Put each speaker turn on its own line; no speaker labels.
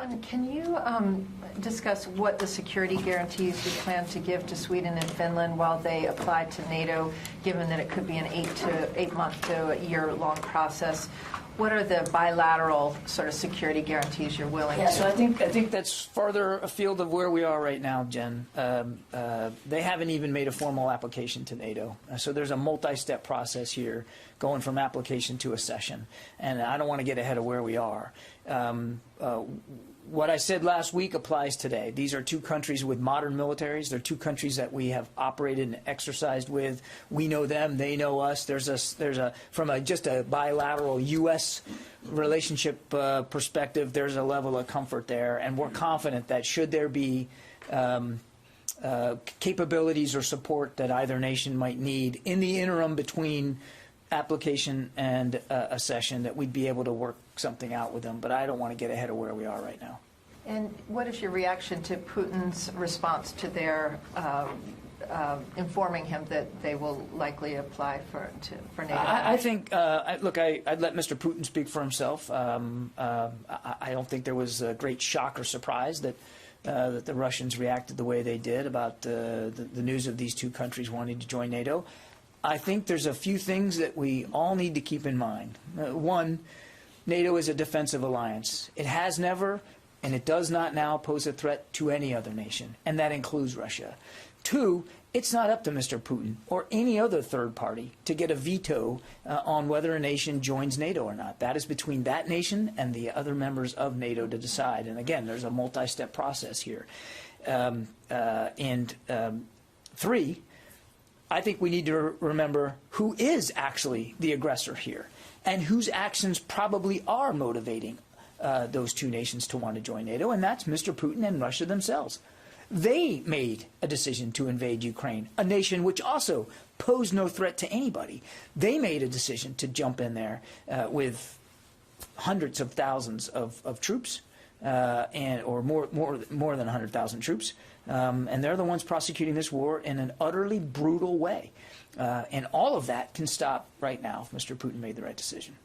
And can you discuss what the security guarantees you plan to give to Sweden and Finland while they apply to NATO, given that it could be an 8-month to a year-long process? What are the bilateral sort of security guarantees you're willing to?
Yeah, so I think that's farther afield of where we are right now, Jen. They haven't even made a formal application to NATO. So there's a multi-step process here going from application to accession. And I don't want to get ahead of where we are. What I said last week applies today. These are two countries with modern militaries. They're two countries that we have operated and exercised with. We know them, they know us. From just a bilateral U.S. relationship perspective, there's a level of comfort there, and we're confident that should there be capabilities or support that either nation might need in the interim between application and accession, that we'd be able to work something out with them. But I don't want to get ahead of where we are right now.
And what is your reaction to Putin's response to their informing him that they will likely apply for NATO?
I think, look, I'd let Mr. Putin speak for himself. I don't think there was a great shock or surprise that the Russians reacted the way they did about the news of these two countries wanting to join NATO. I think there's a few things that we all need to keep in mind. One, NATO is a defensive alliance. It has never, and it does not now pose a threat to any other nation, and that includes Russia. Two, it's not up to Mr. Putin or any other third party to get a veto on whether a nation joins NATO or not. That is between that nation and the other members of NATO to decide. And again, there's a multi-step process here. Three, I think we need to remember who is actually the aggressor here and whose actions probably are motivating those two nations to want to join NATO, and that's Mr. Putin and Russia themselves. They made a decision to invade Ukraine, a nation which also posed no threat to anybody. They made a decision to jump in there with hundreds of thousands of troops, or more than 100,000 troops. And they're the ones prosecuting this war in an utterly brutal way. And all of that can stop right now if Mr. Putin made the right decision.